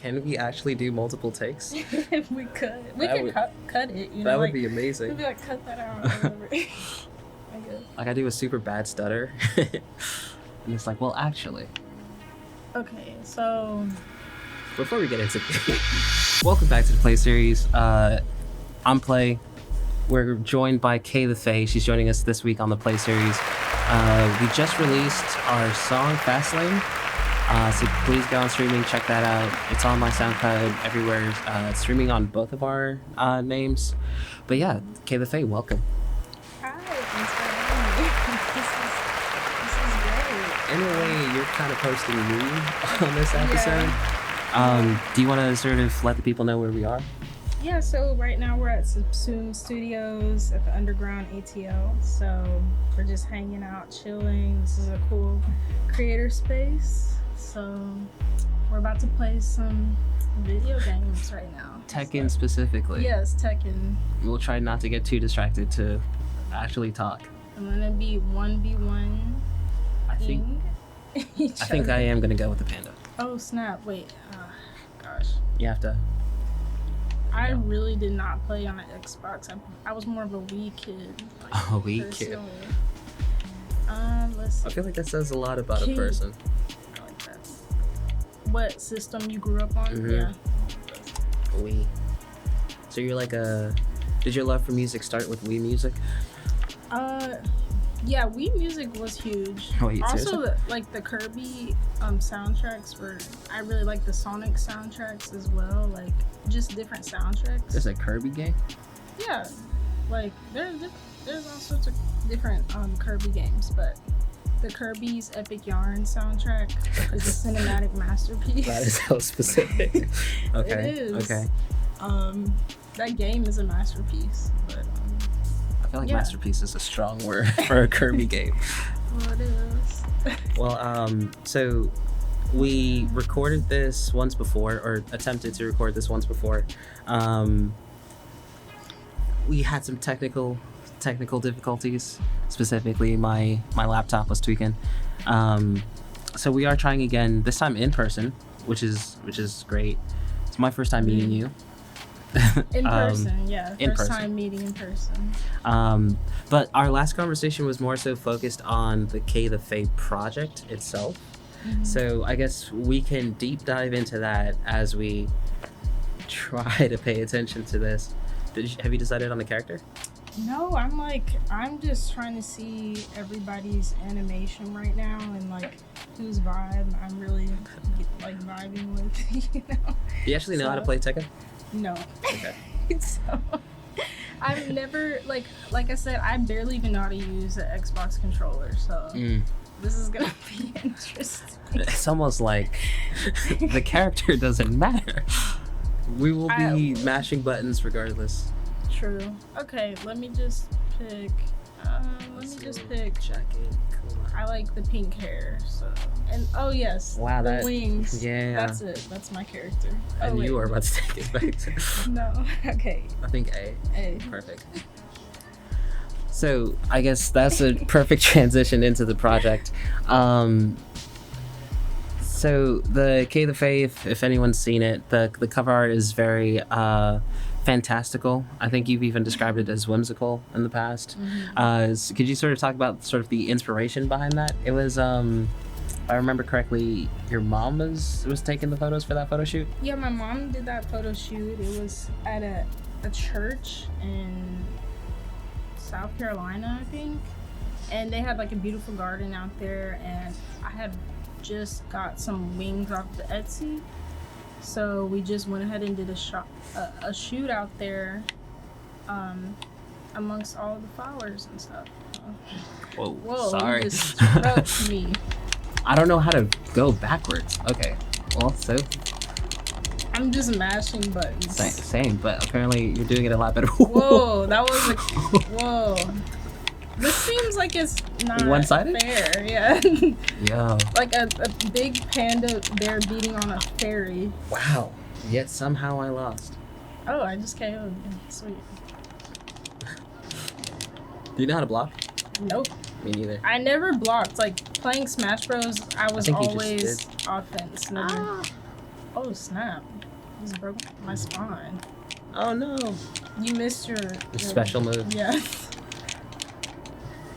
Can we actually do multiple takes? If we could. We could cut it, you know. That would be amazing. We'd be like, cut that out or whatever. I guess. Like, I do a super bad stutter. And it's like, well, actually. Okay, so... Before we get into welcome back to the PLAE Series. I'm PLAE. We're joined by Kaythefae. She's joining us this week on the PLAE Series. We just released our song, Fastlane. So please go on streaming, check that out. It's on my SoundCloud everywhere. It's streaming on both of our names. But yeah, Kaythefae, welcome. Hi, thanks for having me. This is great. In a way, you're kind of hosting me on this episode. Yeah. Do you want to sort of let the people know where we are? Yeah, so right now we're at Subsume Studios at the Underground ATL. So we're just hanging out, chilling. This is a cool creator space. So we're about to play some video games right now. Tekken specifically. Yes, Tekken. We'll try not to get too distracted to actually talk. I'm gonna be 1v1. I think I am gonna go with the panda. Oh snap! Wait, gosh. You have to. I really did not play on an Xbox. I was more of a Wii kid. Like, a Wii kid. Let's see. I feel like that says a lot about a person. I like that. What system you grew up on? Mm-hmm. Yeah. Wii. So you're like a... Did your love for music start with Wii music? Yeah, Wii music was huge. Wait, also, the Kirby soundtracks were... I really like the Sonic soundtracks as well. Like, just different soundtracks. There's a Kirby game? Yeah. Like, there's all sorts of different Kirby games, but the Kirby's Epic Yarn soundtrack is a cinematic masterpiece. That is so specific. Okay. It is. Okay. That game is a masterpiece, but... I feel like masterpiece is a strong word for a Kirby game. Well, it is. Well, so we recorded this once before, or attempted to record this once before. We had some technical difficulties. Specifically, my laptop was tweaking. So we are trying again, this time in person, which is great. It's my first time meeting you. In person, yeah. In First person. time meeting in person. But our last conversation was more so focused on the Kaythefae project itself. Mm-hmm. So I guess we can deep dive into that as we try to pay attention to this. Have you decided on the character? No, I'm just trying to see everybody's animation right now and like whose vibe I'm really like vibing with, you know. Do you actually know how to play Tekken? No. Okay. So I've never like I said, I barely even know how to use an Xbox controller, so this is gonna be interesting. It's almost like the character doesn't matter. We will be mashing buttons regardless. True. Okay, let me just pick. Jacket. Cool. I like the pink hair. So oh yes. Wow, the wings. Yeah. That's it. That's my character. And you are about to take it back. No. Okay. I think A. A. Perfect. So I guess that's a perfect transition into the project. So the Kaythefae, if anyone's seen it, the cover art is very fantastical. I think you've even described it as whimsical in the past. Mm-hmm. Could you sort of talk about sort of the inspiration behind that? It was, if I remember correctly, your mom was taking the photos for that photo shoot? Yeah, my mom did that photo shoot. It was at a church in South Carolina, I think. And they had like a beautiful garden out there, and I had just got some wings off the Etsy. So we just went ahead and did a shoot out there amongst all the flowers and stuff. Whoa, sorry. You just struck me. I don't know how to go backwards. Okay, well, so... I'm just mashing buttons. Same, but apparently you're doing it a lot better. Whoa, that was whoa. This seems like it's not one-sided? fair, yeah. Yo. Like a big panda bear beating on a fairy. Wow. Yet somehow I lost. Oh, I just KO'd you. Sweet. Do you know how to block? Nope. Me neither. I never blocked. Like, playing Smash Bros, I was always offense. Never. Oh snap! Just broke my spine. Oh no. You missed your Special move. Yeah.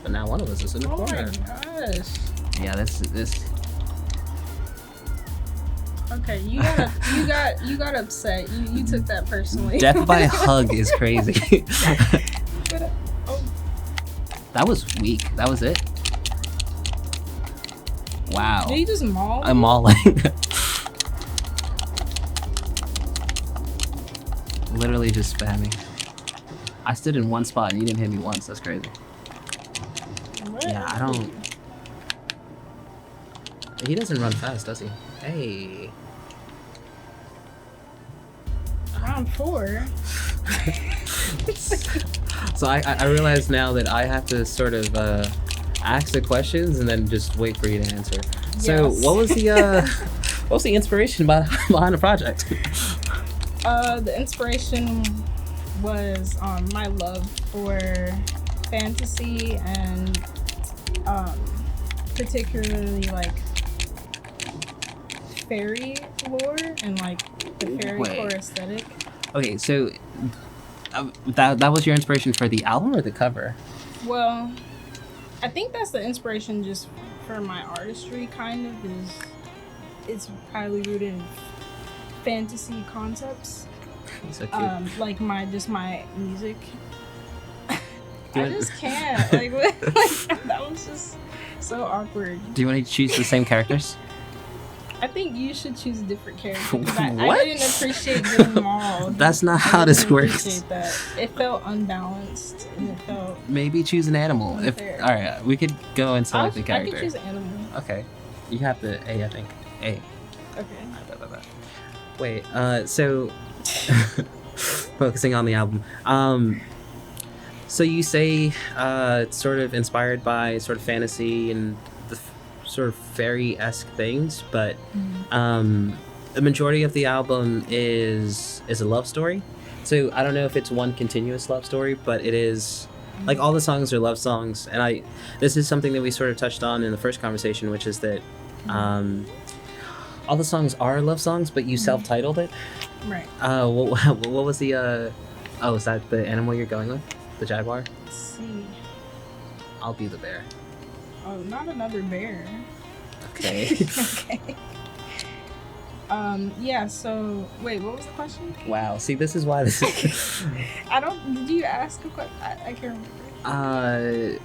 But now one of us is in the Oh corner. my gosh. Yeah, this. Okay, you got upset. You took that personally. Death by hug is crazy. Oh, That was weak. That was it. Wow. did you just maul? I'm mauling. Literally just spamming. I stood in one spot and you didn't hit me once. That's crazy. What? Yeah, I don't. He doesn't run fast, does he? Hey. Round 4. So I realize now that I have to sort of ask the questions and then just wait for you to answer. So Yes. what was the inspiration behind the project? The inspiration was my love for fantasy and particularly like fairy lore and like the fairy Wait. core aesthetic. Okay, so that was your inspiration for the album or the cover? Well, I think that's the inspiration just for my artistry kind of is it's probably rooted in fantasy concepts. So cute. Like my music. Do I you want- just can't. Like that was just so awkward. Do you want to choose the same characters? I think you should choose a different character. 'Cause I What? didn't appreciate getting mauled. That's not I how this didn't works. appreciate that. It felt unbalanced and it felt. Maybe choose an animal. If Unfair. all right, we could go and select the I character. could choose an animal. Okay, you have the A, I think. A. Okay. Wait. So focusing on the album. So you say it's sort of inspired by sort of fantasy and the sort of fairy-esque things, but the majority of the album is a love story. So I don't know if it's one continuous love story, but it is like all the songs are love songs, and this is something that we sort of touched on in the first conversation, which is that all the songs are love songs, but you self-titled it. Right. What was the oh, is that the animal you're going with? The jaguar? Let's see. I'll be the bear. Oh, not another bear. Okay. Okay. Yeah, so wait, what was the question? Wow. See, this is why this is Did you ask a question? I can't remember.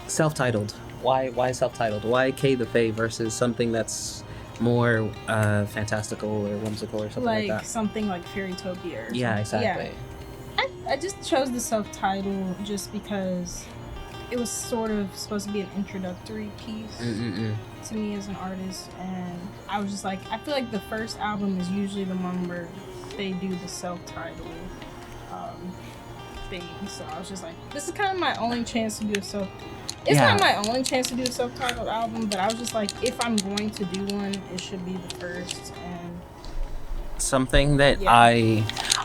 self-titled. Why self-titled? Why Kaythefae versus something that's more fantastical or whimsical or something like that? Something like Fairytopia or Yeah, something. exactly. I just chose the self-title just because it was sort of supposed to be an introductory piece to me as an artist, and I was just like, I feel like the first album is usually the one where they do the self-title thing, so I was just like, this is kind of my only chance to do it's Yeah. not my only chance to do a self-titled album, but I was just like, if I'm going to do one, it should be the first. And Something that Yeah.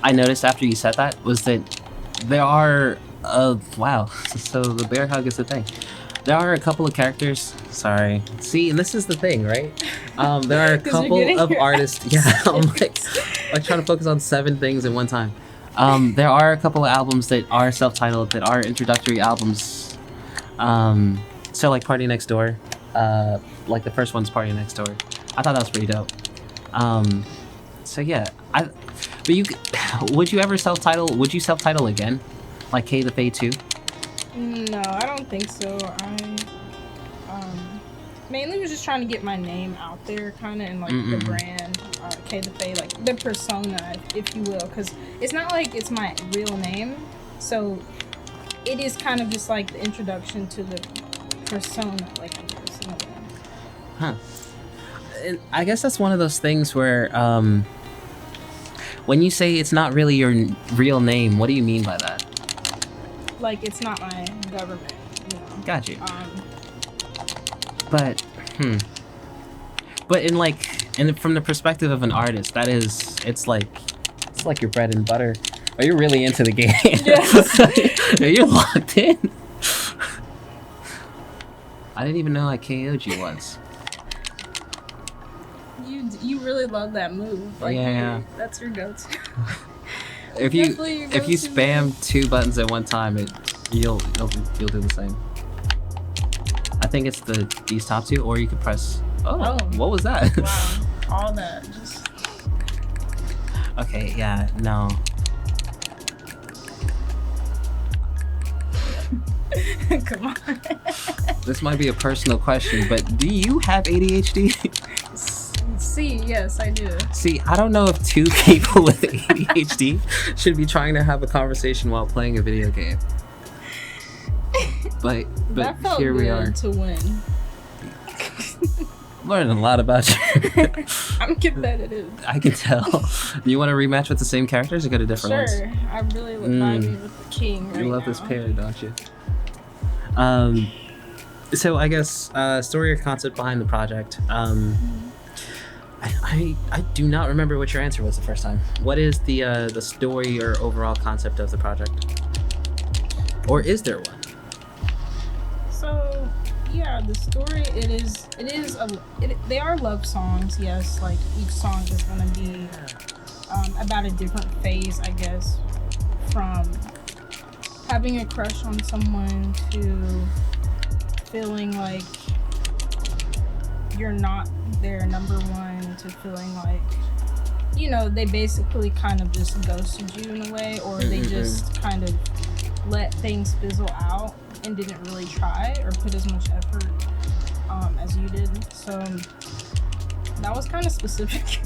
I noticed after you said that was that there are wow. So the bear hug is the thing. There are a couple of characters. Sorry. See, and this is the thing, right? There are a 'Cause you're couple getting of your artists. Yeah, I'm like trying to focus on 7 things at one time. There are a couple of albums that are self-titled that are introductory albums. So like Party Next Door, like the first one's Party Next Door. I thought that was pretty dope. So yeah, but would you ever self-title? Would you self-title again, like Kaythefae 2? no, I don't think so. I mainly was just trying to get my name out there, kind of, and like the brand, Kaythefae, like the persona, if you will, because it's not like it's my real name, so it is kind of just like the introduction to the persona, like I guess. In a way. Huh. And I guess that's one of those things where, when you say it's not really your real name, what do you mean by that? Like it's not my government, you know. Got you. But from the perspective of an artist, it's like your bread and butter. Or you're really into the game. Yes. You're locked in. I didn't even know I KO'd you once. You really love that move. Like, Yeah. that's your go-to. If you Definitely your if you go-to spam move. 2 buttons at one time, you'll do the same. I think it's these top 2, or you could press. Oh, what was that? Wow, all that just. Okay, yeah, no. Come on. This might be a personal question, but do you have ADHD? See, yes, I do. See, I don't know if 2 people with ADHD should be trying to have a conversation while playing a video game. But That felt here we good are. to win. Learning a lot about you. I'm competitive. I can tell. You want to rematch with the same characters or go to different ones? Sure, I really would vibing with the king right You love now. this pair, don't you? So I guess story or concept behind the project. I do not remember what your answer was the first time. What is the story or overall concept of the project? Or is there one? So yeah, the story they are love songs. Yes, like each song is gonna be about a different phase, I guess, from having a crush on someone to feeling like you're not their number one, to feeling like, you know, they basically kind of just ghosted you in a way, or they just kind of let things fizzle out and didn't really try or put as much effort as you did. So that was kind of specific.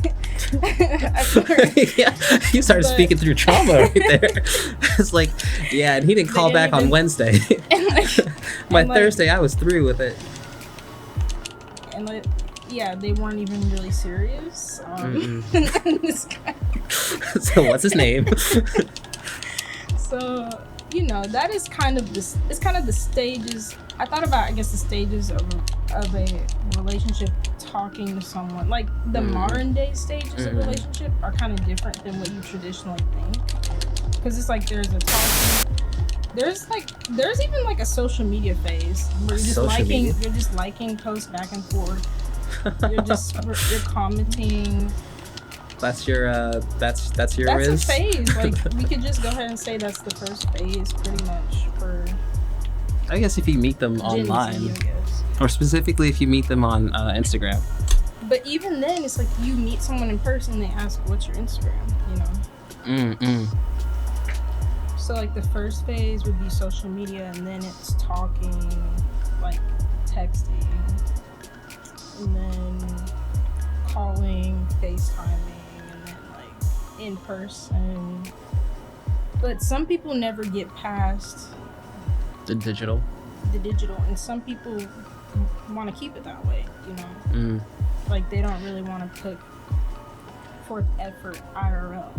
Yeah, you started speaking through trauma right there. It's like, yeah, and he didn't call back on Wednesday. My Thursday, I was through with it. And like, yeah, they weren't even really serious. This guy. So what's his name? So, you know, that is kind of this. It's kind of the stages. I thought about, I guess, the stages of a relationship. Talking to someone, like the modern day stages of relationship are kind of different than what you traditionally think. Because it's like there's a talking. There's even like a social media phase where you're just liking posts back and forth. You're commenting. That's your that's your That's is? a phase. Like, we could just go ahead and say that's the first phase, pretty much, for I guess if you meet them Gen online, Z, I guess. or specifically if you meet them on Instagram. But even then, it's like you meet someone in person, they ask, "What's your Instagram?" You know. So like the first phase would be social media, and then it's talking, like texting, and then calling, FaceTiming, and then like in person. But some people never get past The digital. and some people want to keep it that way, you know. Like they don't really want to put forth effort IRL.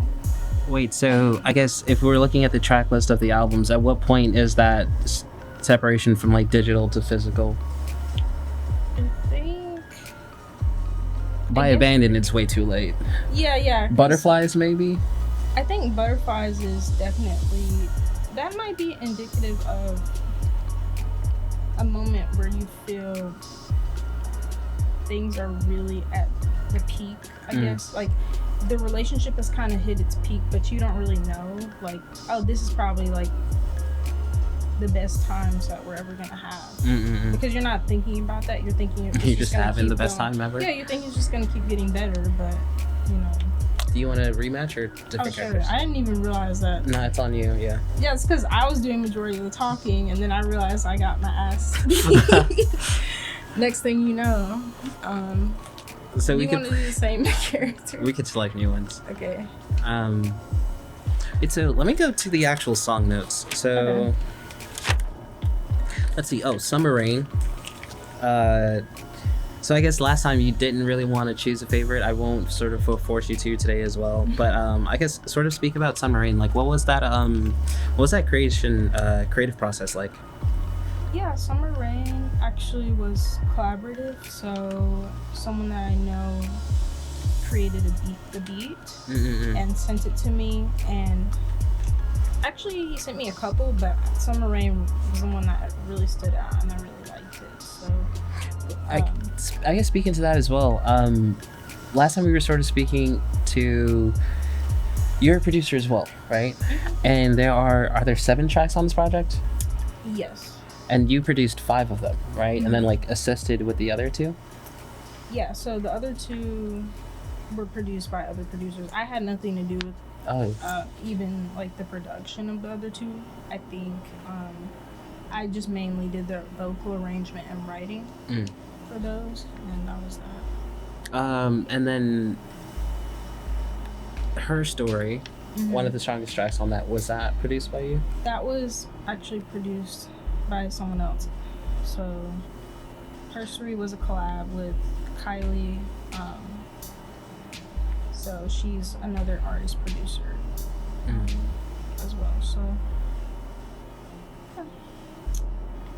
Wait, so I guess if we're looking at the track list of the albums, at what point is that separation from like digital to physical? I think By Abandon, it's way too late. Yeah. Butterflies, maybe? I think Butterflies is definitely, that might be indicative of a moment where you feel things are really at the peak, I guess. Like the relationship has kind of hit its peak, but you don't really know, like, oh, this is probably like the best times that we're ever gonna have. Because you're not thinking about that, you're thinking You're just having the best time ever? Yeah, you think it's just gonna keep getting better, but you know. Do you want to rematch or different characters? I didn't even realize that. No, it's on you, yeah. Yeah, it's because I was doing majority of the talking, and then I realized I got my ass. Next thing you know, So we want to do the same character. We could select new ones. Okay. So let me go to the actual song notes. So let's see. Oh, Summer Rain. So I guess last time you didn't really want to choose a favorite. I won't sort of force you to today as well. But I guess sort of speak about Summer Rain. Like, what was that creative process like? Yeah, Summer Rain actually was collaborative. So someone that I know created the beat and sent it to me. And actually, he sent me a couple, but Summer Rain was the one that really stood out, and I really liked it. So I guess speaking to that as well, last time we were sort of speaking to, you're a producer as well, right? And are there 7 tracks on this project? Yes. And you produced 5 of them, right? And then like assisted with the other 2? Yeah, so the other 2 were produced by other producers. I had nothing to do with even like the production of the other 2. I think I just mainly did the vocal arrangement and writing for those, and that was that. And then Her Story, one of the strongest tracks on that, was that produced by you? That was actually produced by someone else. So Her Story was a collab with Kylie. So she's another artist producer as well. So, yeah.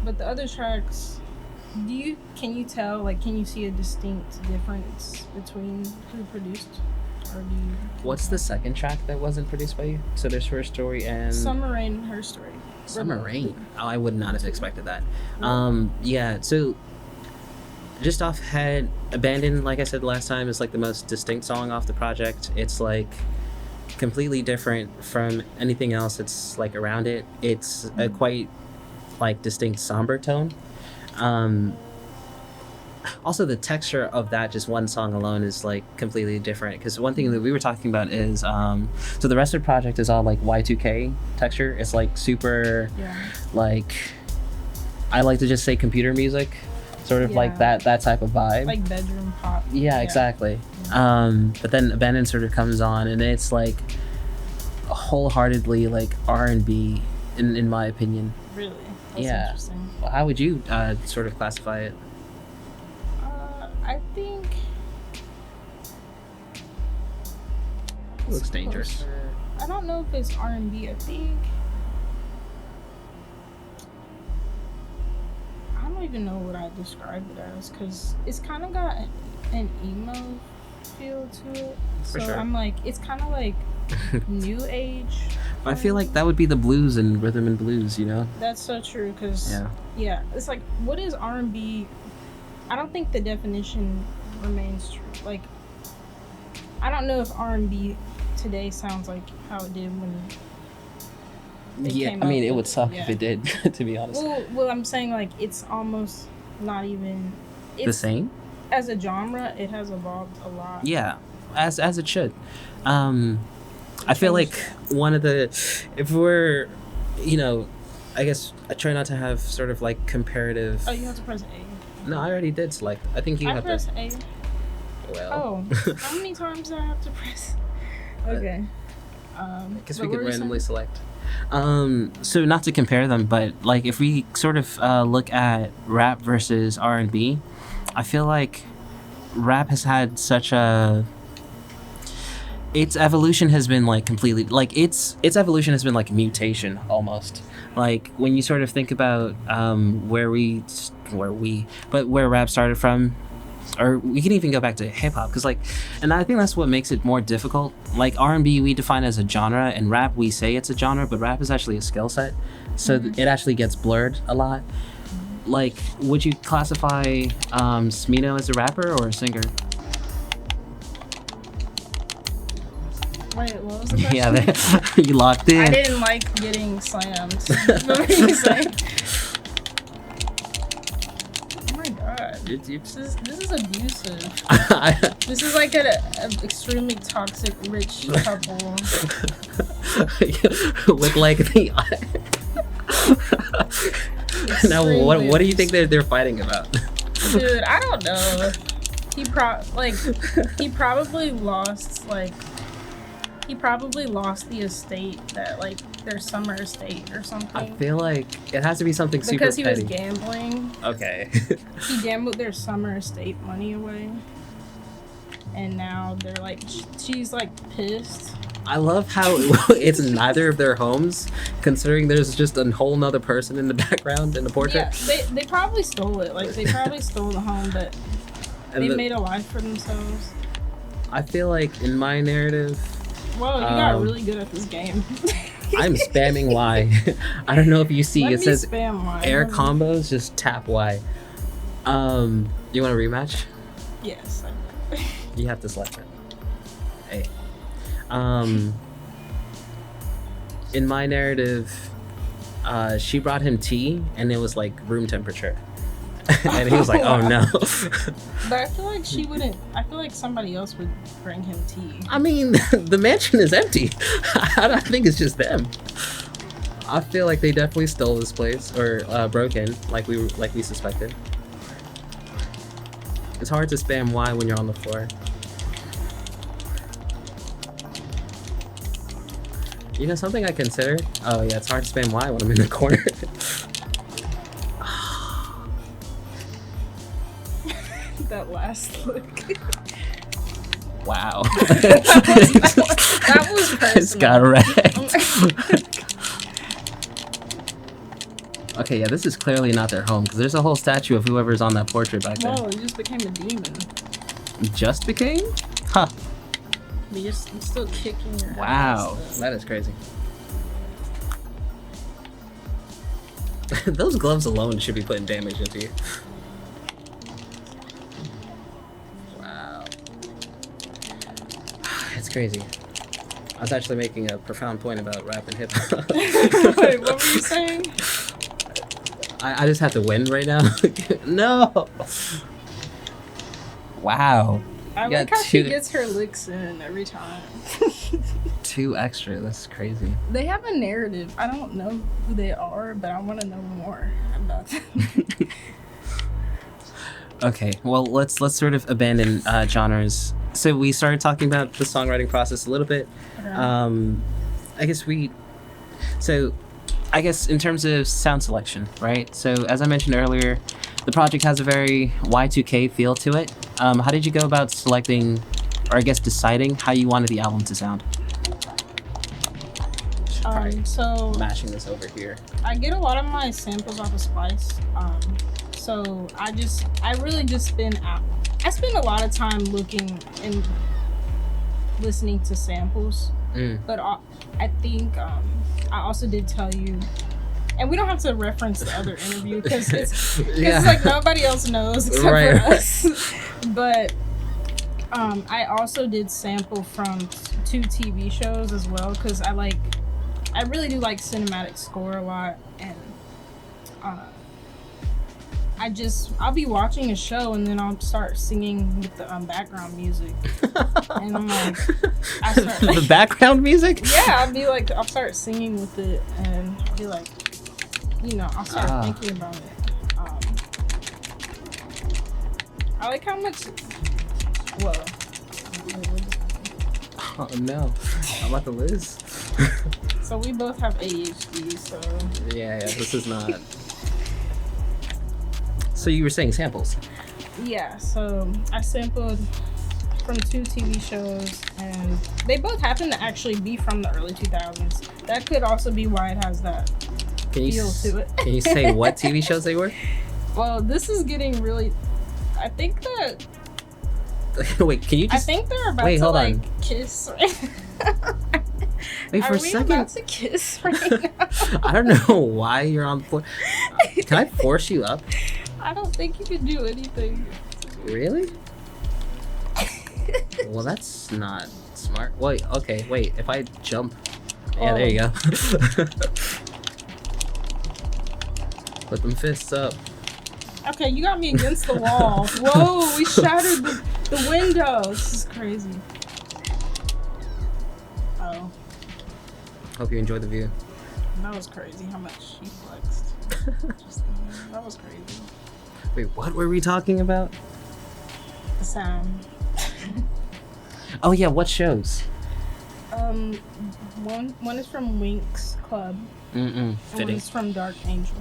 But the other tracks, can you tell, like, can you see a distinct difference between who produced, or do you? What's the second track that wasn't produced by you? So there's Her Story and Summer Rain and Her Story. Summer Rain. Oh, I would not have expected that. Yeah. So just off head, Abandon, like I said last time, is like the most distinct song off the project. It's like completely different from anything else that's like around it. It's a quite like distinct somber tone. Also the texture of that just one song alone is like completely different, because one thing that we were talking about is so the rest of the project is all like Y2K texture. It's like super like, I like to just say computer music, sort of like that type of vibe, like bedroom pop. Exactly. But then Abandon sort of comes on, and it's like wholeheartedly like R&B in my opinion. Really? That's interesting. How would you sort of classify it? I think it looks dangerous. I don't know if it's R&B. I think I don't even know what I describe it as, because it's kind of got an emo feel to it. For so sure. I'm like, it's kind of like new age. I feel like that would be the blues and rhythm and blues, you know? That's so true, because it's like, what is R&B? I don't think the definition remains true. Like, I don't know if R&B today sounds like how it did when I mean, it would suck if it did, to be honest. Well, I'm saying, like, it's almost not even the same as a genre. It has evolved a lot. Yeah, as it should. I feel like one of the, if we're, you know, I guess I try not to have sort of like comparative. Oh, you have to press A. No, I already did select. I think you have to press A. Well. Oh, how many times do I have to press? Okay. Because we could randomly select. So not to compare them, but like if we sort of look at rap versus R&B, I feel like rap has had such a, its evolution has been like completely, like its evolution has been like mutation almost. Like when you sort of think about where rap started from, or we can even go back to hip hop, because like, and I think that's what makes it more difficult. Like R&B we define as a genre, and rap we say it's a genre, but rap is actually a skill set, so it actually gets blurred a lot. Like, would you classify Smino as a rapper or a singer? Wait, what was the question? Yeah, you locked in. I didn't like getting slammed. What were you saying? Oh my god. This is abusive. This is like an extremely toxic rich couple. With like the... Now, what do you think they're fighting about? Dude, I don't know. He probably lost the estate, that like their summer estate or something. I feel like it has to be something super because he petty. was gambling. Okay. He gambled their summer estate money away, and now they're like, she's like pissed. I love how it's neither of their homes, considering there's just a whole nother person in the background in the portrait. Yeah, they probably stole it. Like they probably stole the home, but they made a life for themselves. I feel like in my narrative. Whoa, you got really good at this game. I'm spamming Y. I don't know if you see. It says spam Y. air combos. Just tap Y. You want a rematch? Yes. You have to select it. Hey. In my narrative, she brought him tea, and it was like room temperature. And he was like, oh no. But I feel like she wouldn't. I feel like somebody else would bring him tea. I mean, the mansion is empty. I don't think it's just them. I feel like they definitely stole this place or broke in, like we suspected. It's hard to spam Y when you're on the floor. You know something I consider? Oh yeah, it's hard to spam Y when I'm in the corner. That last look. Wow. that was personal. It's got wrecked. Oh Okay, yeah, this is clearly not their home because there's a whole statue of whoever's on that portrait back there. Whoa, he just became a demon. Just became? Huh. But you're still kicking your Wow, ass, that is crazy. Those gloves alone should be putting damage into you. Wow. It's crazy. I was actually making a profound point about rap and hip hop. Wait, what were you saying? I just have to win right now. No. Wow. I You like got how she two- gets her licks in every time. 2 extra. That's crazy. They have a narrative. I don't know who they are, but I want to know more about them. Okay, well let's sort of abandon genres. So we started talking about the songwriting process a little bit. Okay. I guess in terms of sound selection, right? So as I mentioned earlier, the project has a very Y2K feel to it. How did you go about selecting, or I guess deciding how you wanted the album to sound? So Mashing this over here. I get a lot of my samples off of Spice. So I really just spend a lot of time looking and listening to samples. But I think I also did tell you, and we don't have to reference the other interview because it's like nobody else knows except for us. But I also did sample from 2 TV shows as well because I really do like cinematic score a lot, and I'll be watching a show and then I'll start singing with the background music, and I'm like, the background music? Yeah, I'll start singing with it, and I'll be like, I'll start thinking about it. I like how much. Whoa. Oh no, I'm about to lose. So we both have ADHD, so. Yeah, this is not. So you were saying samples? Yeah, so I sampled from 2 TV shows, and they both happen to actually be from the early 2000s. That could also be why it has that feel to it. Can you say what TV shows they were? Well, this is getting really. I think that. Wait, can you just? I think they're about Wait, to hold like on. kiss. Wait for Are a we second. about to kiss right now? I don't know why you're on the floor. Can I force you up? I don't think you can do anything. Really? Well, that's not smart. Wait, okay, wait. If I jump. Yeah, there you go. Put them fists up. Okay, you got me against the wall. Whoa, we shattered the window. This is crazy. Oh, Hope you enjoyed the view. that was crazy how much she flexed. That was crazy. Wait, what were we talking about? The sound. Oh yeah, what shows? One is from Winx Club. And one Fitting. is from Dark Angel.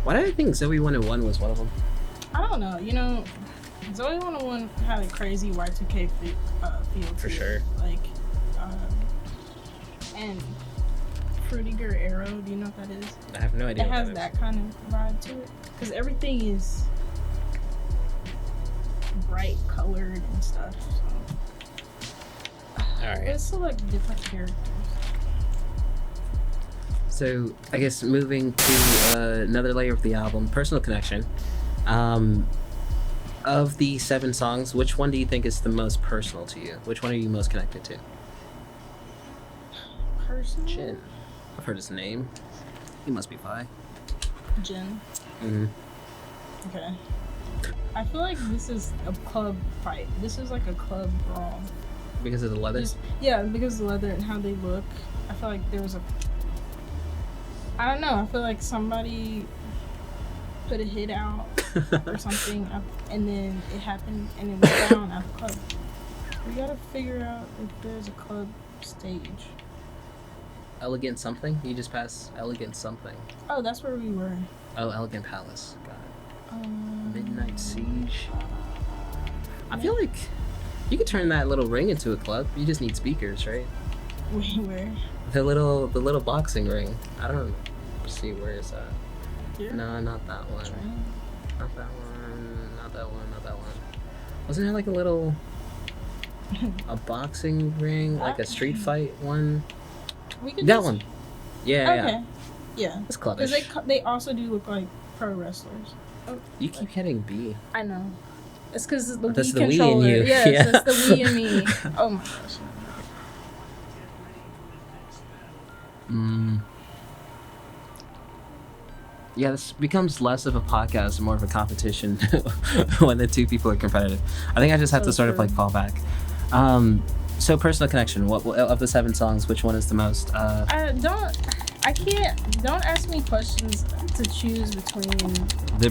Why did I think Zoe 101 was one of them? I don't know. Zoe 101 had a crazy Y2K feel For to sure. it. Like, and Fruity Arrow. Do you know what that is? I have no idea. It what has is. that kind of vibe to it because everything is bright colored and stuff. So. Alright. It's still like different characters. So I guess moving to another layer of the album, personal connection. Of the 7 songs, which one do you think is the most personal to you? Which one are you most connected to? Personal? Jin. I've heard his name. He must be bi. Jin. Mm-hmm. Okay. I feel like this is a club fight. This is like a club brawl. Because of the leather? Yeah, because of the leather and how they look. I feel like there was a... I don't know. I feel like somebody put a hit out or something, and then it happened, and it was down at the club. We gotta figure out if there's a club stage. Elegant something? You just passed Elegant something. Oh, that's where we were. Oh, Elegant Palace. Got it. Midnight Siege. I feel like you could turn that little ring into a club. You just need speakers, right? Where? The little boxing ring. I don't see where is that. Here? No, not that one. Not that one. Not that one. Not that one. Wasn't there like a little boxing ring, like a street fight one? We could That one. Yeah. Okay. Yeah. Yeah. It's clubbish. Because they also do look like pro wrestlers. Oh, You keep hitting B. I know. It's because the That's Wii the Wii in controller. you. Yes, Yeah. that's the Wii in me. Oh my gosh. Yeah, this becomes less of a podcast and more of a competition when the 2 people are competitive. I think I just have So to sort of true. like fall back. So personal connection. What of the 7 songs? Which one is the most? Don't ask me questions to choose between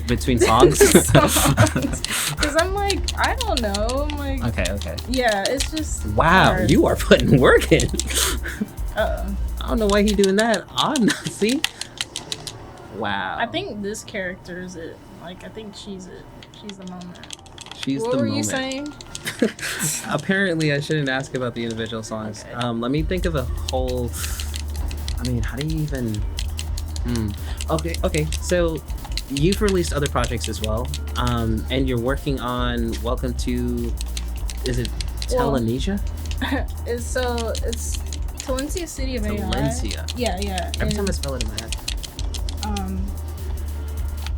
Between songs. because I'm like, I don't know. I'm like, Okay. yeah, it's just Wow, hard. you are putting work in. Uh-oh. I don't know why he doing that. See. Wow. I think this character is it. Like, I think she's it. She's the moment. She's What the were moment. you saying? Apparently, I shouldn't ask about the individual songs. Okay. Let me think of a whole. I mean, how do you even? Okay. So, you've released other projects as well, and you're working on Welcome to. Is it Well, Telenesia? it's Talencia City of AI. Talencia. Yeah. Every time I and, spell it in my head.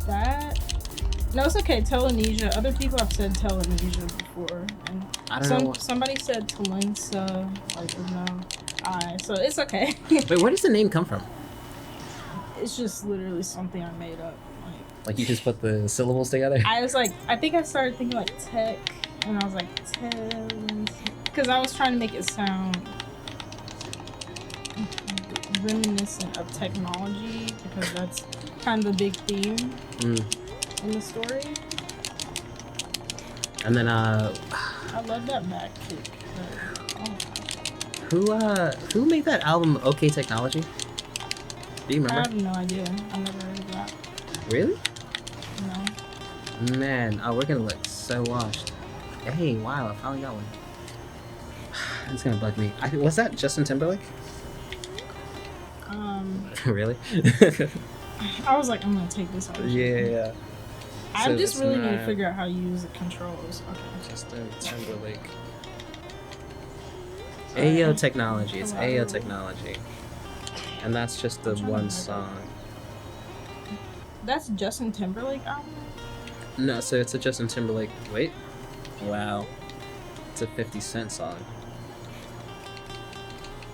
that. No, it's okay. Telenesia. Other people have said Telenesia before, and I don't know. somebody said Talensa, like with no I. So it's okay. Wait, where does the name come from? It's just literally something I made up. Like you just put the syllables together? I was like, I think I started thinking like tech, and I was like because I was trying to make it sound reminiscent of technology, because that's kind of a big theme in the story. And then I love that back kick. But, oh, who made that album OK Technology? Do you I remember? have no idea. I never heard of that. Really? No. Man, we're gonna look so washed. Hey, wow, I finally got one. It's gonna bug me. Was that Justin Timberlake? Really? I was like, I'm gonna take this out. Yeah. I So just it's really need to not figure out how you use the controls. Okay. Justin Timberlake. Sorry. Ayo Technology. It's Hello. Ayo Technology. And that's just the I'm trying to one remember. song. That's Justin Timberlake album? No, so it's a Justin Timberlake. Wait. Wow. It's a 50 Cent song.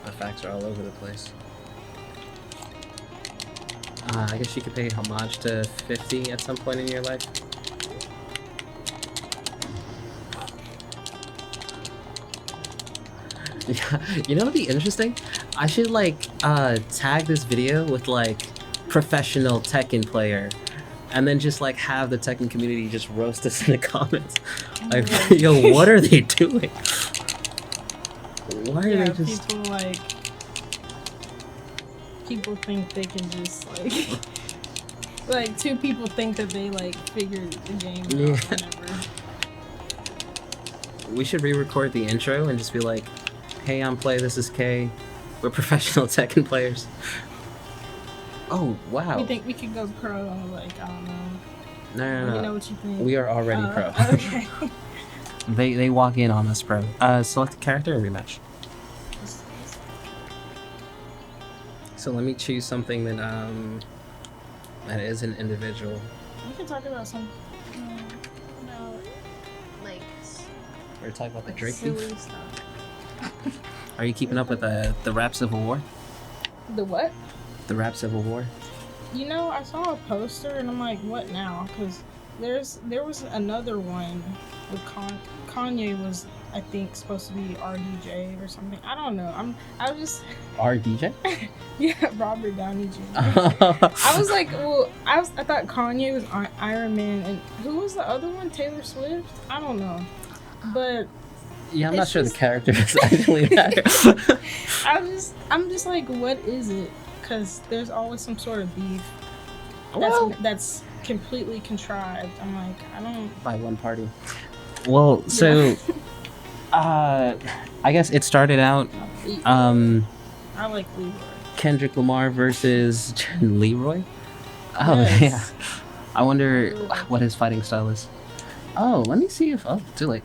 My facts are all over the place. I guess you could pay homage to 50 at some point in your life. Yeah, you know what'd be interesting? I should tag this video with professional Tekken player, and then just have the Tekken community just roast us in the comments. Like, yo, what are they doing? Why are they just? People think they can just like 2 people think that they figured the game out. Yeah. Whatever. We should re-record the intro and just be like, "Hey, I'm Play. This is Kay. We're professional Tekken players." Oh wow! We think we could go pro. I don't know. No. Let me know what you think. We are already pro. Okay. They walk in on us, pro. Select a character and rematch. So let me choose something that is an individual. We can talk about some. No. We're talking about the Like Drake silly beef. stuff. Are you keeping up with the rap civil war? The what? The rap civil war? You know, I saw a poster and I'm like, what now? Because there was another one with Kanye was, I think, supposed to be RDJ or something. I don't know. I was just RDJ? yeah, Robert Downey Jr. I was like, well, I thought Kanye was Iron Man, and who was the other one? Taylor Swift? I don't know, but Yeah, I'm not it's sure the just- characters actually matter. I'm just like, what is it? Because there's always some sort of beef that's completely contrived. I'm like, I don't. By one party. Well, so I guess it started out I like Leroy. Kendrick Lamar versus Leroy. Oh Yes. yeah. I wonder what his fighting style is. Oh, let me see if too late.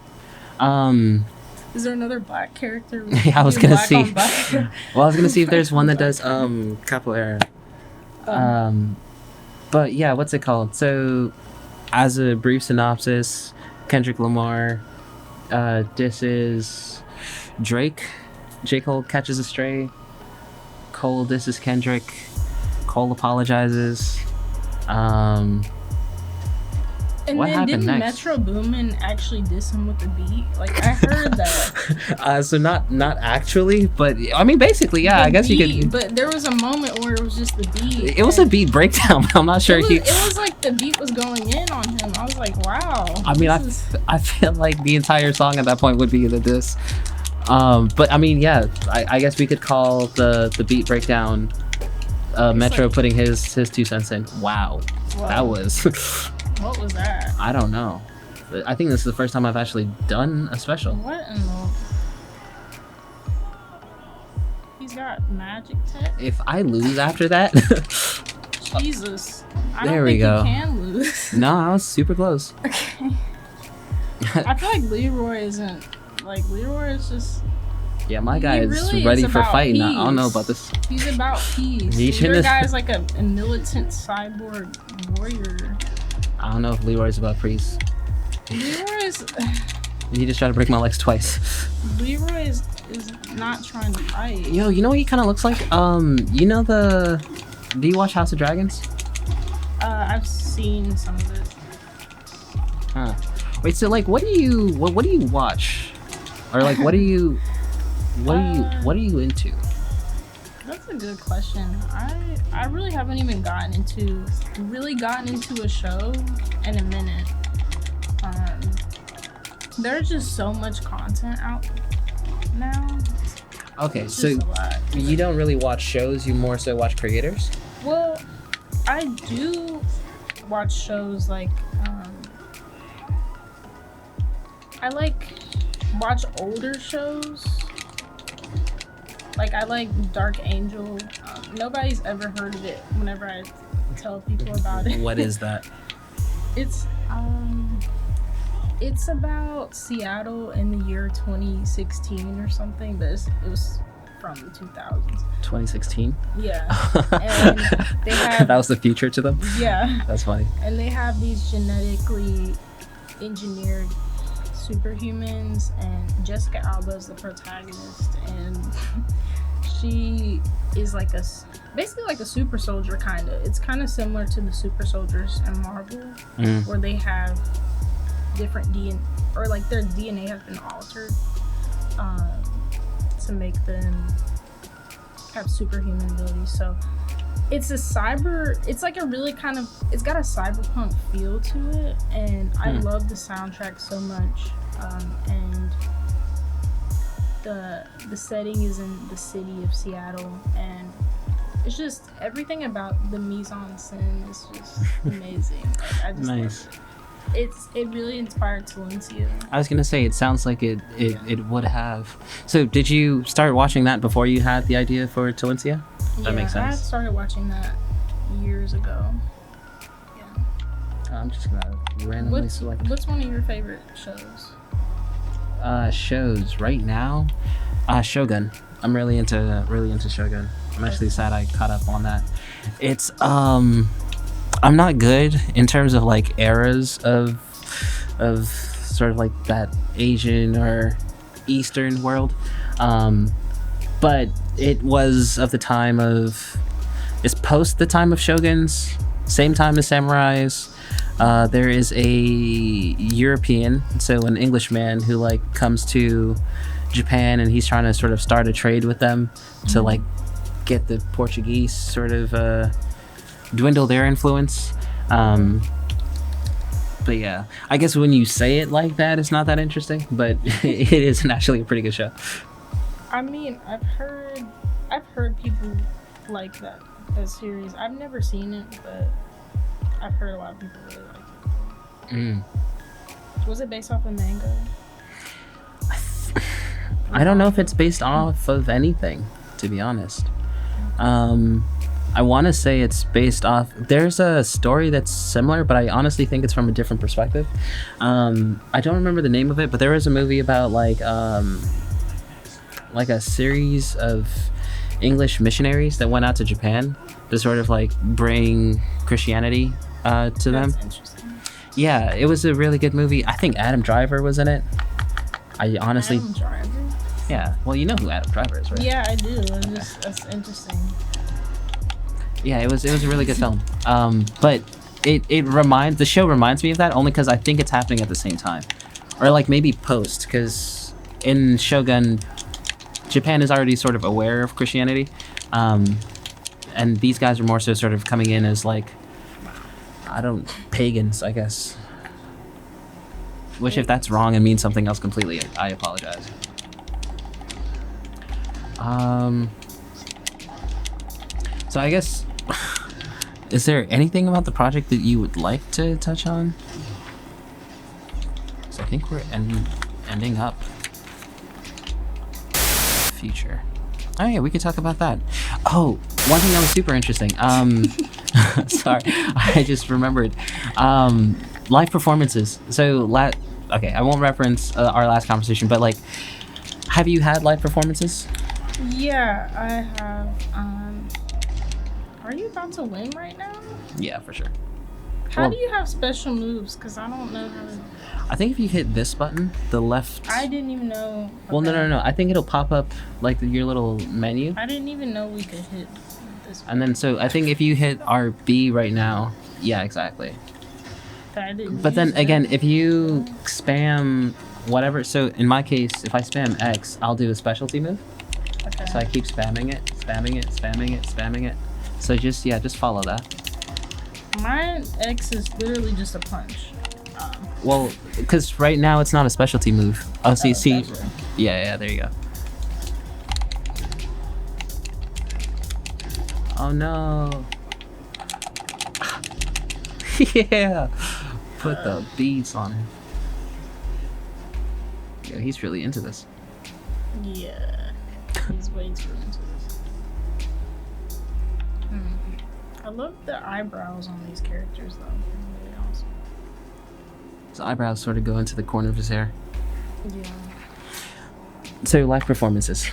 Is there another black character? Yeah, I was Do gonna black see. on black? Well, I was gonna see if there's one that does capoeira. But yeah, what's it called? So, as a brief synopsis, Kendrick Lamar disses Drake. J. Cole catches a stray. Cole disses Kendrick. Cole apologizes. And What then happened didn't next? Metro Boomin actually diss him with the beat? Like I heard that. So not actually, but I mean basically, yeah. The I guess you beat, could. But there was a moment where it was just the beat. It was a and beat breakdown. But I'm not sure It was like the beat was going in on him. I was like, wow. I mean, I feel like the entire song at that point would be the diss. But I mean, yeah, I guess we could call the beat breakdown Metro like- putting his 2 cents in. Wow. That was What was that? I don't know. I think this is the first time I've actually done a special. What in the? He's got magic tech. If I lose after that, Jesus. I There don't we think go. you can lose. no, I was super close. Okay. I feel like Leroy isn't. Like Leroy is just. Yeah, my He guy is really ready is for about fighting. I don't know peace. about this. He's about peace. He Your shouldn't- guy's like a militant cyborg warrior. I don't know if Leroy's about priest. Leroy is He just tried to break my legs twice. Leroy is not trying to fight. Yo, you know what he kind of looks like? You know do you watch House of Dragons? I've seen some of it. Huh. Wait, so like, what do you watch, or like, what are you into? That's a good question. I really haven't even gotten into a show in a minute. There's just so much content out now. Okay, It's so just a lot. you don't really watch shows. You more so watch creators. Well, I do watch shows like I watch older shows. Like I like Dark Angel. Nobody's ever heard of it. Whenever I tell people about it, What is that? It's about Seattle in the year 2016 or something, but it was from the 2000s. 2016. Yeah, and they have That was the future to them. yeah. That's funny. And they have these genetically engineered superhumans, and Jessica Alba is the protagonist, and she is basically like a super soldier kind of. It's kind of similar to the super soldiers in Marvel, where they have different DNA, or like their DNA has been altered to make them have superhuman abilities. So it's it's like a really it's got a cyberpunk feel to it, and I love the soundtrack so much. And the setting is in the city of Seattle, and it's just everything about the mise en scène is just amazing. Like, I just Nice. love it. It really inspired Talencia. I was gonna say it sounds like it would have. So did you start watching that before you had the idea for Talencia? That makes I sense. started watching that years ago. Yeah. I'm just gonna randomly select What's one of your favorite shows? shows right now. Shogun. I'm really into Shogun. I'm actually sad I caught up on that. It's I'm not good in terms of like eras of sort of like that Asian or Eastern world. But it was of the time of, it's post the time of shoguns, same time as samurais. There is a European, so an Englishman who like comes to Japan, and he's trying to sort of start a trade with them to like get the Portuguese sort of dwindle their influence. But yeah, I guess when you say it like that, it's not that interesting, but it is actually a pretty good show. I mean, I've heard people like that series. I've never seen it, but I've heard a lot of people really like it. Was it based off a manga? I don't know if it's based off of anything, to be honest. I want to say it's based off, there's a story that's similar, but I honestly think it's from a different perspective. I don't remember the name of it, but there was a movie about like a series of English missionaries that went out to Japan to sort of like bring Christianity to them. That's interesting. Yeah, it was a really good movie. I think Adam Driver was in it. I honestly, Adam Driver? yeah. Well, you know who Adam Driver is, right? Yeah, I do. That's interesting. Yeah, it was a really good film. But the show reminds me of that only because I think it's happening at the same time, or like maybe post, because in Shogun, Japan is already sort of aware of Christianity, and these guys are more so sort of coming in as like, pagans, I guess. Which, if that's wrong and means something else completely, I apologize. So I guess, is there anything about the project that you would like to touch on? So I think we're ending up. Future. Oh yeah, we could talk about that. Oh, one thing that was super interesting. Sorry, I just remembered. Live performances. So okay, I won't reference our last conversation, but like, have you had live performances? Yeah, I have. Are you about to win right now? Yeah, for sure. How do you have special moves? Because I don't know how to... I think if you hit this button, the left... I didn't even know... Well, no. I think it'll pop up like your little menu. I didn't even know we could hit this button. And then, so I think if you hit RB right now... Yeah, exactly. But then again, if you spam whatever... So in my case, if I spam X, I'll do a specialty move. Okay. So I keep spamming it. So just follow that. Mine X is literally just a punch. Well, because right now it's not a specialty move. Oh, see. Gotcha. Yeah, there you go. Oh no. Yeah. Put the beats on him. Yeah, he's really into this. Yeah. He's way too into this. I love the eyebrows on these characters though. They're really awesome. His eyebrows sort of go into the corner of his hair. Yeah. So live performances.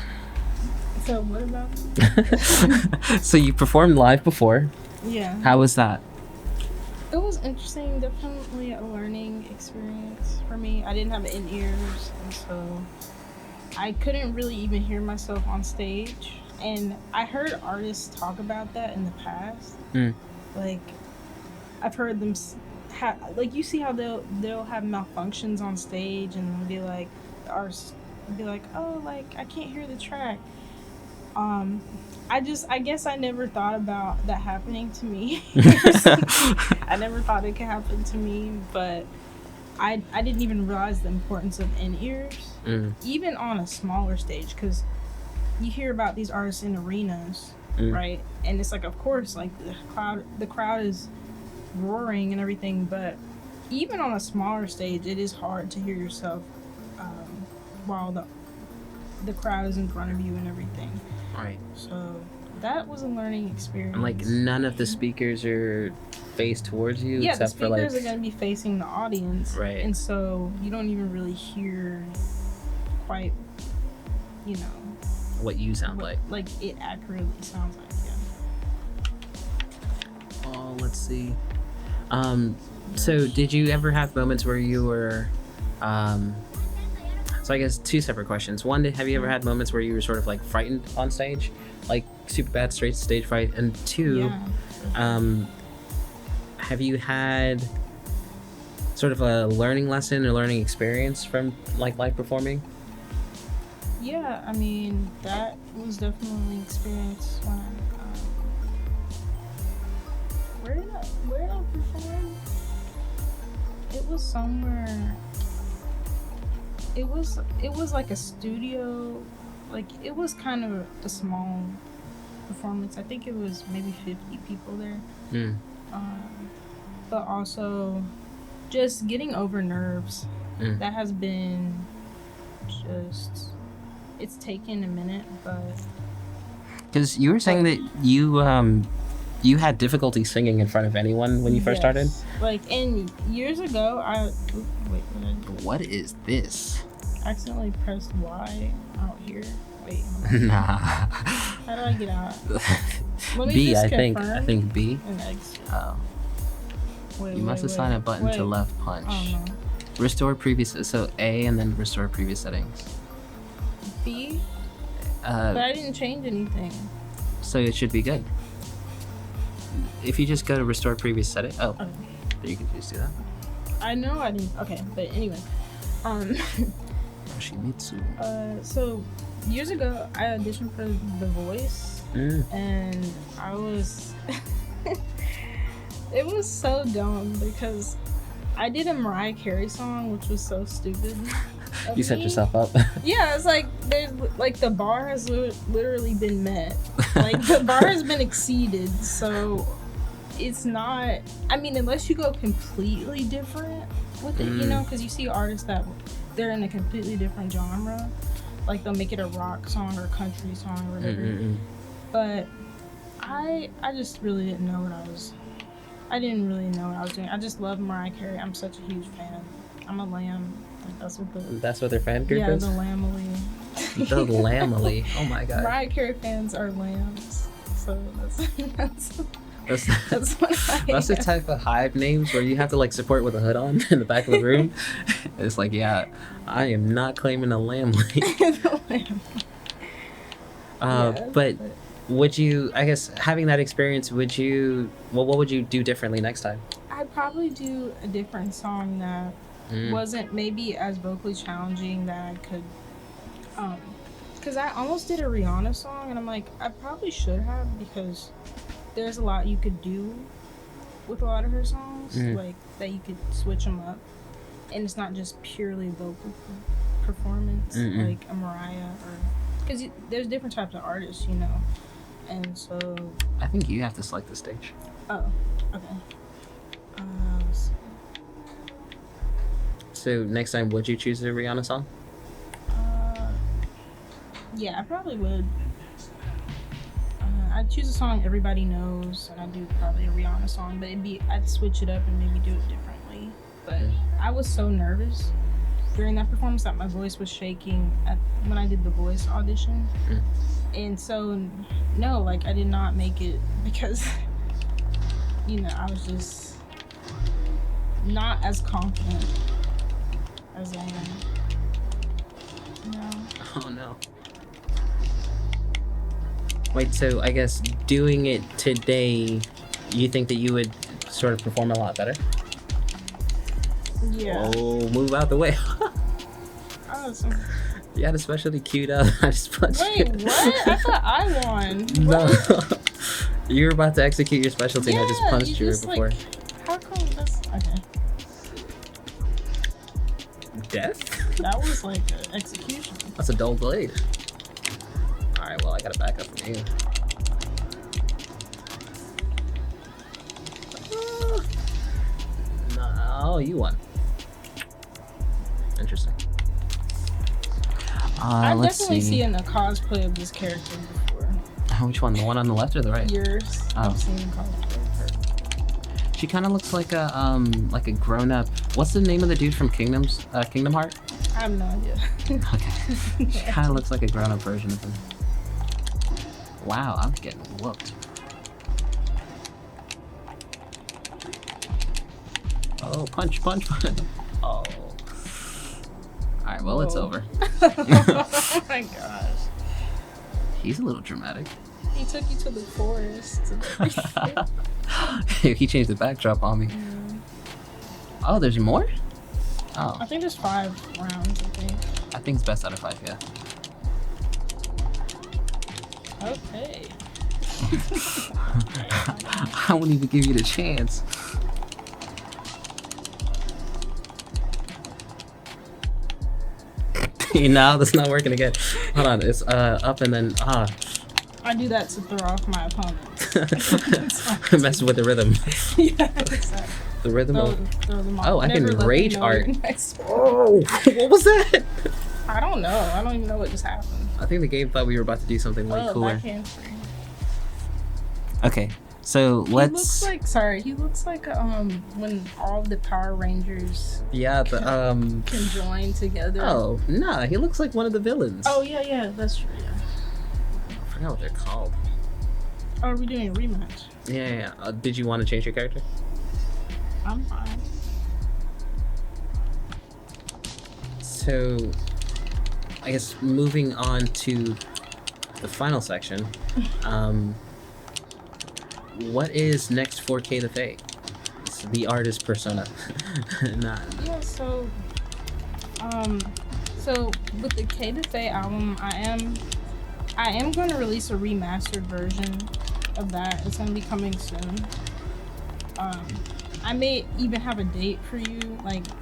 So what about them? So you performed live before. Yeah. How was that? It was interesting. Definitely a learning experience for me. I didn't have in-ears, and so I couldn't really even hear myself on stage. And I heard artists talk about that in the past. Like, I've heard them like, you see how they'll have malfunctions on stage, and they'll be like, the artists will be like, oh, like, I can't hear the track. I guess I never thought about that happening to me. I never thought it could happen to me, but I didn't even realize the importance of in-ears, even on a smaller stage, because you hear about these artists in arenas, right? And it's like, of course, like the crowd is roaring and everything, but even on a smaller stage, it is hard to hear yourself while the crowd is in front of you and everything. Right. So that was a learning experience. And like, none of the speakers are faced towards you, yeah, except the for like. speakers are going to be facing the audience, Right. And so you don't even really hear quite, What you sound like. Like it accurately sounds like, yeah. Oh, let's see. So did you ever have moments where you were So I guess two separate questions. One, have you ever had moments where you were sort of like frightened on stage, like super bad straight stage fright? And two, have you had sort of a learning lesson or learning experience from like live performing? Yeah, I mean, that was definitely an experience when where did I perform? It was somewhere. It was like a studio, like it was kind of a small performance. I think it was maybe 50 people there. But also just getting over nerves. That has been just, it's taken a minute, but because you were saying that you had difficulty singing in front of anyone when you first started. Like, and years ago, What is this? I accidentally pressed Y out here. Wait, hold on. Nah. How do I get out? Let me B, just I think B. and X. Oh. You must assign a button to left punch. Oh no. Restore previous, so A and then restore previous settings. B? But I didn't change anything. So it should be good. If you just go to restore previous setting, Okay. You can just do that. I know I didn't. Okay, but anyway, Yoshimitsu. So years ago, I auditioned for The Voice, and I was. It was so dumb because I did a Mariah Carey song, which was so stupid. You set yourself up. Yeah, it's like there's like the bar has literally been met. Like the bar has been exceeded, so it's not. I mean, unless you go completely different with it, you know, because you see artists that they're in a completely different genre, like they'll make it a rock song or a country song or whatever. But I just really didn't know what I was. I didn't really know what I was doing. I just love Mariah Carey. I'm such a huge fan. I'm a lamb. Like That's what their fan group is? Yeah, the Lamely. The Lamely. Oh my god. Mariah Carey fans are lambs. So that's what That's the type of hive names where you have to like support with a hood on in the back of the room. It's like, yeah, I am not claiming a Lamely. But would you, I guess, having that experience, what would you do differently next time? I'd probably do a different song that wasn't maybe as vocally challenging that I could, because I almost did a Rihanna song and I'm like, I probably should have, because there's a lot you could do with a lot of her songs, like that you could switch them up, and it's not just purely vocal performance like a Mariah, or because there's different types of artists, you know. And so I think you have to select the stage. Oh, okay. Let's see. So next time, would you choose a Rihanna song? Yeah, I probably would. I'd choose a song everybody knows, and I'd do probably a Rihanna song, but I'd switch it up and maybe do it differently. But I was so nervous during that performance that my voice was shaking when I did the Voice audition. And so, no, like, I did not make it because, you know, I was just not as confident as I am. No. Oh, no. Wait, so I guess doing it today, you think that you would sort of perform a lot better? Yeah. Oh, move out the way. Awesome. You had a specialty queued up. I just punched you. Wait, what? I thought I won. No. You were about to execute your specialty and I just punched you before. Like, how come that's... Okay. Death? That was like an execution. That's a dull blade. Alright, well, I gotta back up from you. No, you won. Interesting. I've let's definitely see. seen a cosplay of this character before. Which one? The one on the left or the right? Yours. Oh. I've seen a cosplay of her. She kind of looks like a grown-up. What's the name of the dude from Kingdom Heart? I have no idea. Okay. She kind of looks like a grown-up version of him. Wow, I'm getting whooped. Oh, punch. Oh. Alright, well, it's over. Oh my gosh. He's a little dramatic. He took you to the forest. He changed the backdrop on me. Oh, there's more? Oh. I think there's 5 rounds, I think. I think it's best out of 5, yeah. Okay. I won't even give you the chance. No, that's not working again. Hold on, it's up and then I do that to throw off my opponent. Mess with the rhythm. Yeah, exactly. The rhythm of... Throw them off. Oh, I can Never let rage them know art. your next one. Oh, what was that? I don't know. I don't even know what just happened. I think the game thought we were about to do something way cooler. Backhand free. Okay, so let's... He looks like when all the Power Rangers Yeah, the can join together. Oh, nah, he looks like one of the villains. Oh yeah, that's true. Yeah. I forgot what they're called. Oh, are we doing a rematch? Yeah. Did you want to change your character? I'm fine. So, I guess moving on to the final section, what is next for Kaythefae? It's the artist persona. Nah. Yeah, so with the Kaythefae album, I am going to release a remastered version of that. It's going to be coming soon. I may even have a date for you,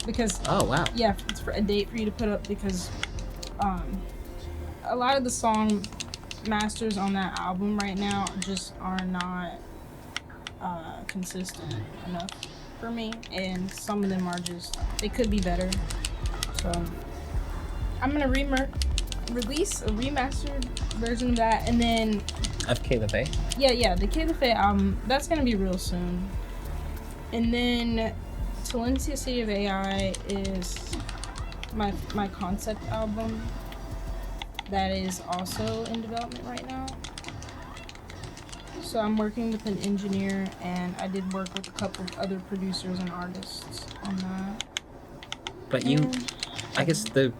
because... Oh, wow. Yeah, it's for a date for you to put up because a lot of the song masters on that album right now just are not consistent enough for me, and some of them are just... They could be better. So I'm going to release a remastered version of that, and then... Of Kaythefae? Yeah, the Kaythefae album, that's going to be real soon. And then Valencia City of AI is my concept album that is also in development right now. So I'm working with an engineer, and I did work with a couple of other producers and artists on that. But I guess the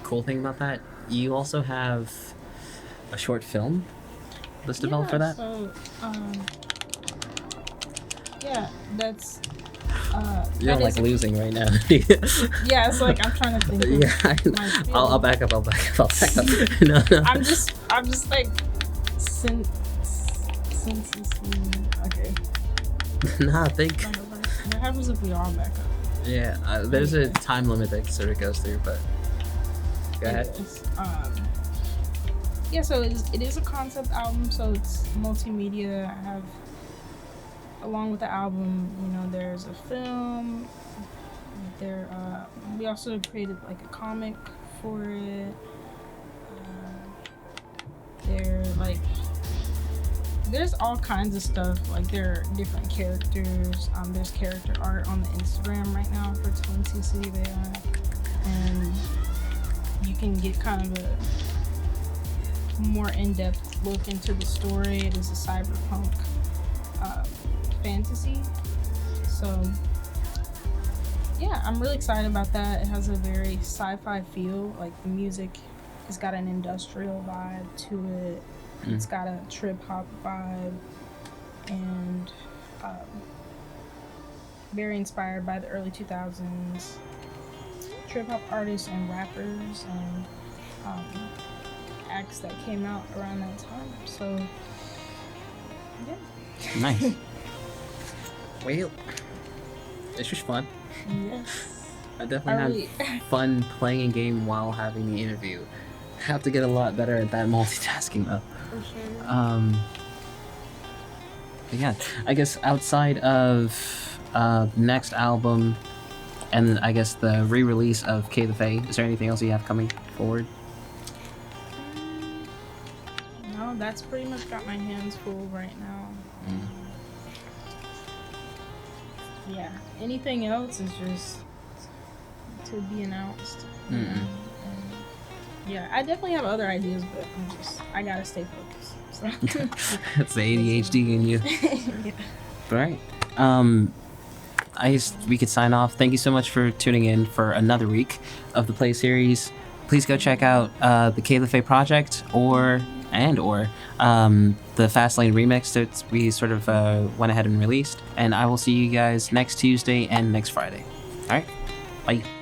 cool thing about that, you also have a short film that's developed for that? So, yeah, that's... You're losing right now. Yeah, it's like I'm trying to think of I'll back up. No. I'm just like okay. Nah, think. What happens if we all back up? Yeah, there's a time limit that sort of goes through, but go ahead. Yeah, so it is a concept album, so it's multimedia. I have, along with the album, there's a film. We also created like a comic for it. There's all kinds of stuff. Like, there are different characters. There's character art on the Instagram right now for Valencia City of AI, and you can get kind of a more in-depth look into the story. It is a cyberpunk fantasy, so yeah, I'm really excited about that. It has a very sci-fi feel. Like, the music has got an industrial vibe to it. It's got a trip-hop vibe, and very inspired by the early 2000s trip-hop artists and rappers and acts that came out around that time. So, yeah. Nice. Well, this was fun. Yes. I definitely had fun playing a game while having the interview. Have to get a lot better at that multitasking though. For sure. But yeah, I guess outside of next album and I guess the re-release of Kaythefae, is there anything else you have coming forward? No, that's pretty much got my hands full right now. Yeah, anything else is just to be announced. Yeah, I definitely have other ideas, but I gotta stay focused. So. That's the ADHD in you. Yeah. Right. we could sign off. Thank you so much for tuning in for another week of the PLAE Series. Please go check out the Kaythefae project or the Fastlane remix that we sort of went ahead and released. And I will see you guys next Tuesday and next Friday. All right, bye.